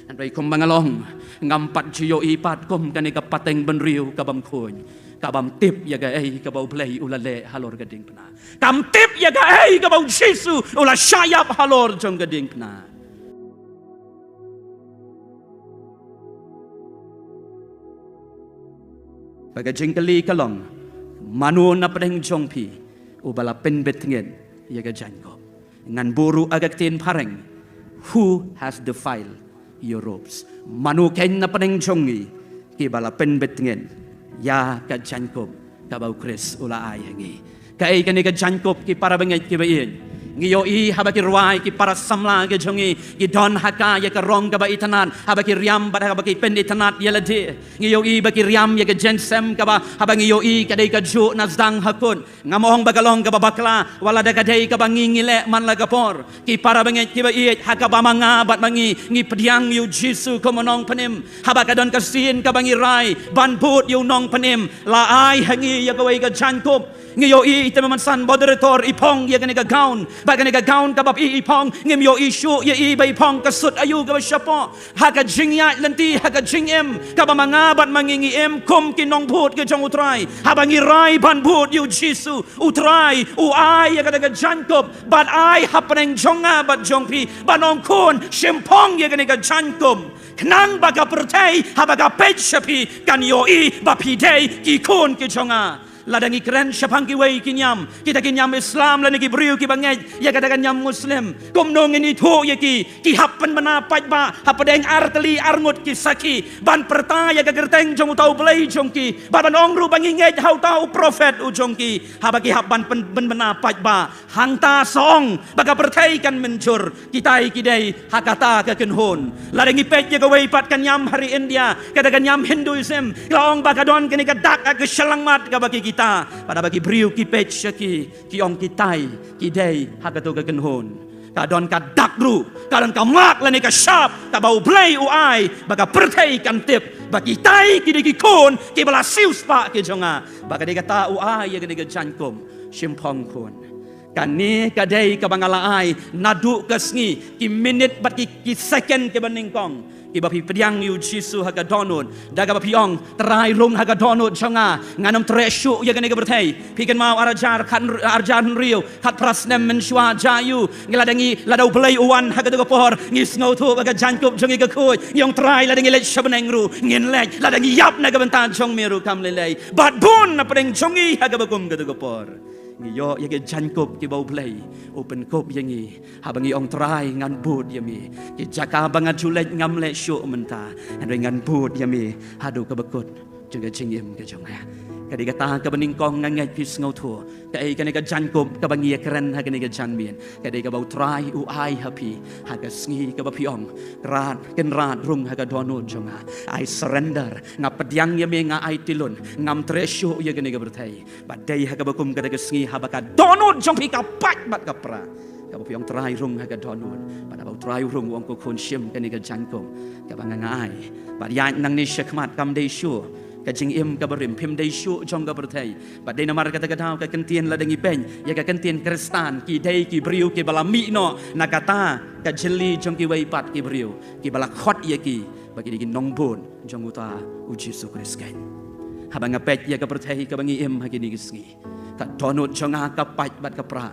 Andai kum bangalong ngampat jiyo ipat kum kani ka pateng benriu ka bam khoi ka bam tip ya ga ai ka bau play ulale halor gading pna kam tip ya ga ai ka bau Jesu ula syayap halor jong gading pna baga jingkali kalong manu na pedeng jongpi ubala pen betngen ya ga janko ngan buru agak tin pareng who has defiled your robes manu ken na pedeng jongi ki bala pen betngen ya ka janko ka bau kris ula ai hangi ka ai ka ni ka janko ki para bengai ki bain ngiyo i habaki ruai ki para samla ke jongi ki don haka ya ka rong ka ba itanan habaki riam ba habaki pen itanat ya lade ngiyo i baki riam ya ka jensem ka ba habangi yo i ka dei ka ju nazdang hakun ngamohong bagalong ka ba bakla wala da ka dei ka ba ngingile man la kapor ki para bengai ki ba i haka ba manga bat mangi ngi pediang yu Jesu ko monong penim habaka don ka sin ka bangi rai ban put yu nong penim la ai hangi ya ka wai ka jankop ngiyo i teman san moderator ipong ya ka ni ka gaun bagan ka gaun ka bab ipong ngim yo isu ya i bai pong ka sut ayu ka syapo haka jingya lenti haka jingem ka ba mangabat mangingi em kum kinong put ke jong utrai habangi rai ban put yu Jesu utrai u ai ya ka jankop bat ai hapeng jonga bat jongpi banong kun shimpong ya ka jankom knang baga pertai habaga pej shapi kan yo i bapi dei ki kun ke jonga ladangi keren syapang ki wei kinyam kita kinyam Islam la niki briu ki bangai ya katakan nyam Muslim kumnong ini thu ya ki happen mana pai ba hapadeng arteli arngut ki saki ban perta ya ka gerteng jong tau belai jong ki ban ong ru bangi ngai hau tau prophet u jong ki habaki haban ben mana pai ba hangta song baka pertai kan mencur kitai kidai hakata ka kenhon ladangi pej ya ka wei pat kan nyam hari India katakan nyam Hinduism laong baka don kini ka dak ka selangmat ka baki kita pada bagi briu ki pech ki ong kitai ki dei hakato ka kenhon ka don ka dakru ka don ka mak la ni ka syap ka bau blai u ai baka pertai kan tip bagi tai ki ki kon ki bala siu spa ki jonga baka de kata u ai ya ka jankom shimpong kon kan ni ka dei ka bangala ai nadu ka sngi ki minute bat ki second ke baningkong ki bapi pediang yu Jesu haga donut daga bapi ong terai rung haga donut jonga nganam treshu ya gane bertai pikan mau arajar kan arjan rio kat prasnem menshwa jayu ngeladangi ladau belai uwan haga dogo pohor ngis ngau tu haga jankup jongi ka kuy yong terai ladangi lech shabenengru ngin lech ladangi yap naga bentan jong meru kam lelai bat bun na pedeng jongi haga bagum ka dogo pohor ngiyo yage jankup ki bau play open kop yangi habangi ong try ngan bud yami ki jaka bangat julet ngamle syu menta ngan bud yami hadu ka bekut juga jingim ka jonga kadi kata ka beningkong ngangai pis ngau thu kai kani ka jankup ka bangi keren ha kani ka janmien kadi ka bau try u ai happy ha ka sngi ka bapiong rat ken rat rung ha ka donut jonga I surrender ngapediang yami nga ai tilun ngam treshu ya kani ka bertai badai ha ka bakum ka sngi ha baka donut jong pi ka pat bat ka pra ka bapiong try rung ha ka donut pada bau try rung wong ko kon shim kani ka jankum ka bangangai bad yan nang ni syakmat kam dei shu ka jing im ka berim pim dei shu jong ka bertai bad dei namar kata kadau ka kentien la dengi pen ya ka kentien kristan ki dei ki briu ki balami no nakata ka jeli jong ki wei pat ki briu ki bala khot ya ki bagi di nong bon jong uta u Jesu Kristus habang pet ya ka bertai ka bangi im ha ki ni gisngi ka donut jong ka pat bat ka pra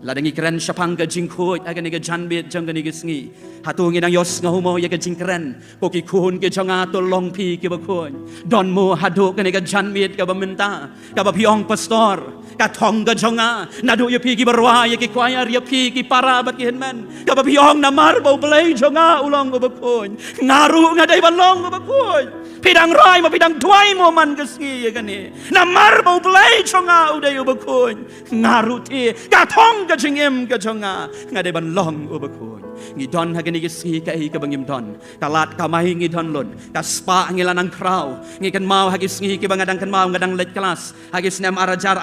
ladangi keren syapang ka jingkut agan ka janbit jong ka ni gisngi hatu ngi nang yos ngahumo ya ka jingkeren poki kun ke jonga to long pi ke bakon don mo hadu ka ni ka janbit ka bamenta ka bapiong pastor ka thong ka jonga nadu ya pi ki barwa ya ki choir ya pi ki para bat ki henman ka bapiong namar bau belai jonga ulong ka bakon ngaru ngadai balong ka bakon pidang rai ma pidang tuai mo man gisngi ya ka ni namar bau belai jonga udai bakon ngaru ti ka thong ka jingim ka jonga ngadai balong ka bakon ngidon hagani gisngi ka ka bangim don kalat kamai ngidon lon ka spa ngilanang kraw ngikan mau hagisngi ki bangadang kan mau ngadang let kelas hagis nem arajar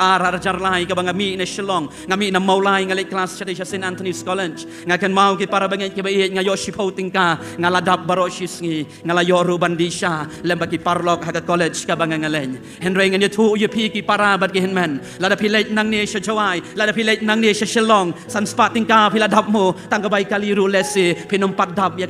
lai ka bangami na shillong ngami na maulai ngalet kelas sa St. Anthony's College ngakan mau ki para bangai ki bai ngayo shipoting ka ngaladap baro shisngi ngalayo rubandisha lembaki parlok haga college ka bangangaleng henry ngani tu yu pi ki para bat ki henman lada pilet nang ni sha jawai lada pilet nang ni sha shillong san spating ka piladap mo tanggabai kaliru lesi pinumpat dab ya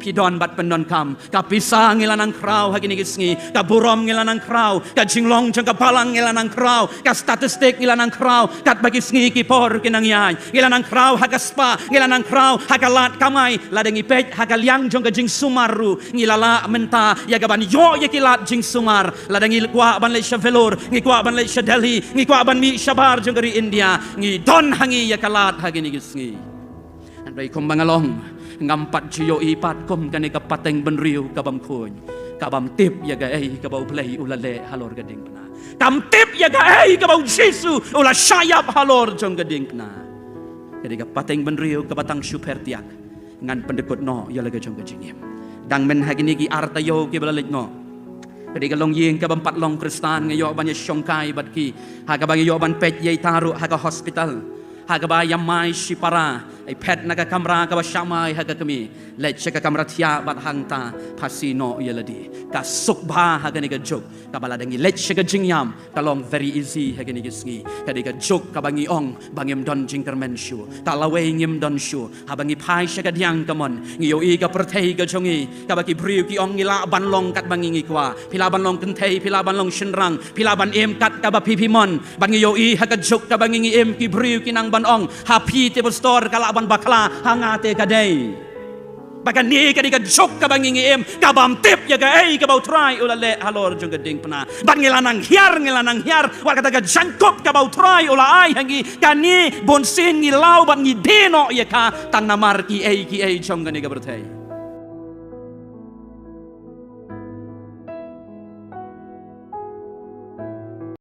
pi don bat pendon kam ka pisa ngilanang krau hagini gisngi ka burom ngilanang krau ka jinglong jang ka palang ngilanang krau ka statistik ngilanang krau kat bagi sngi ki por kinang yai ngilanang krau hagaspa ngilanang krau hagalat kamai ladengi pej hagaliang jong ka jing sumaru ngilala menta ya gaban yo ya kilat jing sumar ladengi kwa ban le shavelor ngi kwa ban le shadeli ngi kwa ban mi shabar jong dari India ngi don hangi ya kalat hagini gisngi andai kom bangalong ngampat jiyo ipat kom kani kapateng benriu kabam kun kabam tip ya ga kabau play ulale halor gading pna kam tip ya ga kabau Jesu ula syayap halor jong gading pna jadi kapateng benriu kabatang super tiak ngan pendekut no ya laga jong gading dang men hagini ki artayo ki balalit no jadi kalong ying kabam patlong kristan ngayo ban ya syongkai bat ki haga bagi yo ban pet yai taru haga hospital haga ba yamai shipara ai pet naga kamra ka syamai haga kami let cheka kamra tia bat hangta pasino yeladi ka sukba haga ni ga jok ka bala dangi let cheka jingyam kalong very easy haga ni gisngi kadi ga jok ka bangi ong bangim don jingkermen shu ta lawe ngim don shu ha bangi pai cheka diang kamon ngiyo i ka perthei ga jongi ka baki briu ki ong ngila ban long kat bangi ngi kwa pila ban long kentei pila ban long shenrang pila ban em kat ka ba pipimon bangi yo i haga jok ka bangi ngi em ki briu ki nang ban ong happy table store kala ban bakla hangate kadai bakan ni kadi ka jok ka bangi em ka bam tip ya ga ka bau try ulale halor jong gading pna ban ngilanang hiar war kata ka jangkop ka bau try ula ai hangi kani bonsin ngilau ban ngi deno ya ka tan namar ki jong gani ga bertai